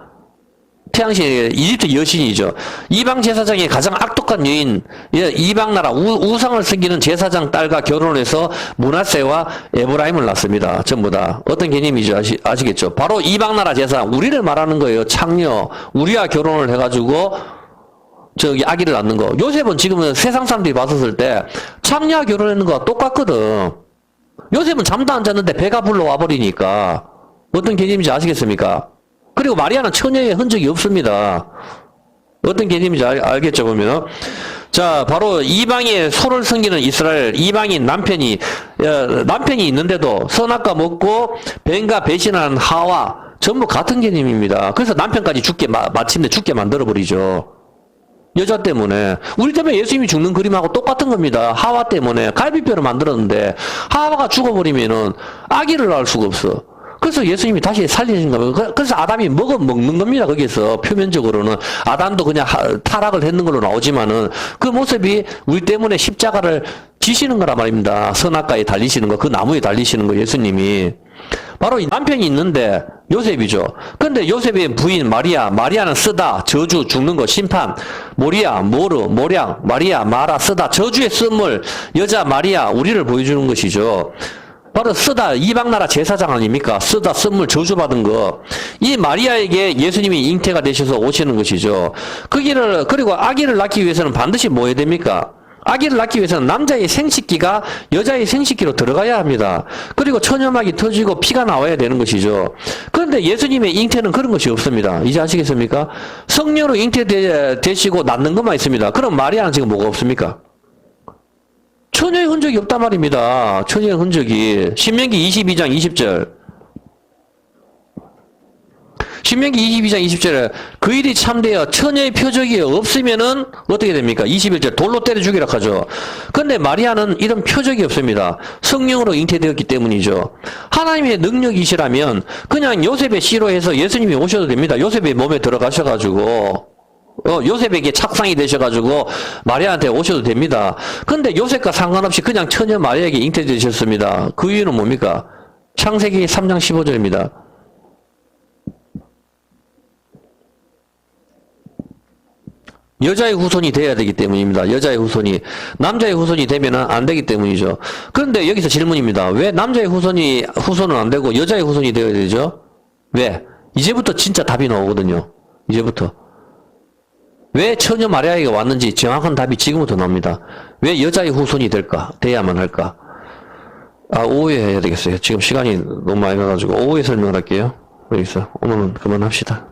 태양신 이집트 여신이죠. 이방 제사장의 가장 악독한 여인, 이방 나라 우상을 섬기는 제사장 딸과 결혼을 해서 므낫세와 에브라임을 낳습니다. 전부 다. 어떤 개념이죠? 아시겠죠? 바로 이방 나라 제사장, 우리를 말하는 거예요. 창녀, 우리와 결혼을 해가지고 아기를 낳는 거. 요셉은 지금은 세상 사람들이 봤었을 때 창녀와 결혼했는 거와 똑같거든. 요셉은 잠도 안 잤는데 배가 불러와 버리니까 어떤 개념인지 아시겠습니까? 그리고 마리아는 처녀의 흔적이 없습니다. 어떤 개념인지 알겠죠, 보면. 자, 바로 이방의 소를 섬기는 이스라엘, 이방인 남편이 있는데도 선악과 먹고 뱀과 배신하는 하와 전부 같은 개념입니다. 그래서 남편까지 마침내 죽게 만들어버리죠. 여자 때문에. 우리 때문에 예수님이 죽는 그림하고 똑같은 겁니다. 하와 때문에 갈비뼈를 만들었는데 하와가 죽어버리면은 아기를 낳을 수가 없어. 그래서 예수님이 다시 살리신 겁니다. 그래서 아담이 먹는 겁니다. 거기서 표면적으로는 아담도 그냥 타락을 했는 걸로 나오지만은 그 모습이 우리 때문에 십자가를 지시는 거란 말입니다. 선악과에 달리시는 거, 그 나무에 달리시는 거 예수님이. 바로 이 남편이 있는데 요셉이죠. 근데 요셉의 부인 마리아는 쓰다, 저주, 죽는 거, 심판, 모리아, 모르, 모량, 마리아, 마라, 쓰다, 저주의 쓴물, 여자 마리아, 우리를 보여주는 것이죠. 바로 쓰다, 이방나라 제사장 아닙니까? 쓰다, 쓴물, 저주받은 거. 이 마리아에게 예수님이 잉태가 되셔서 오시는 것이죠. 그리고 아기를 낳기 위해서는 반드시 뭐 해야 됩니까? 아기를 낳기 위해서는 남자의 생식기가 여자의 생식기로 들어가야 합니다. 그리고 천연막이 터지고 피가 나와야 되는 것이죠. 그런데 예수님의 잉태는 그런 것이 없습니다. 이제 아시겠습니까? 성령으로 잉태되시고 낳는 것만 있습니다. 그럼 마리아는 지금 뭐가 없습니까? 처녀의 흔적이 없단 말입니다. 처녀의 흔적이. 신명기 22장 20절. 신명기 22장 20절에 그 일이 참되어 처녀의 표적이 없으면은 어떻게 됩니까? 21절 돌로 때려 죽이라 하죠. 근데 마리아는 이런 표적이 없습니다. 성령으로 잉태되었기 때문이죠. 하나님의 능력이시라면 그냥 요셉의 씨로 해서 예수님이 오셔도 됩니다. 요셉의 몸에 들어가셔가지고 요셉에게 착상이 되셔가지고 마리아한테 오셔도 됩니다. 근데 요셉과 상관없이 그냥 처녀 마리아에게 잉태되셨습니다. 그 이유는 뭡니까? 창세기 3장 15절입니다. 여자의 후손이 돼야 되기 때문입니다. 여자의 후손이. 남자의 후손이 되면 안 되기 때문이죠. 그런데 여기서 질문입니다. 왜 남자의 후손은 안 되고 여자의 후손이 되어야 되죠? 왜? 이제부터 진짜 답이 나오거든요. 이제부터. 왜 처녀 마리아에게 왔는지 정확한 답이 지금부터 나옵니다. 왜 여자의 후손이 돼야만 할까? 오후에 해야 되겠어요. 지금 시간이 너무 많이 가가지고 오후에 설명을 할게요. 여기서. 오늘은 그만합시다.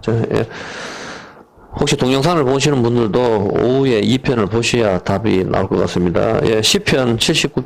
혹시 동영상을 보시는 분들도 오후에 2편을 보셔야 답이 나올 것 같습니다. 예, 시편 79편.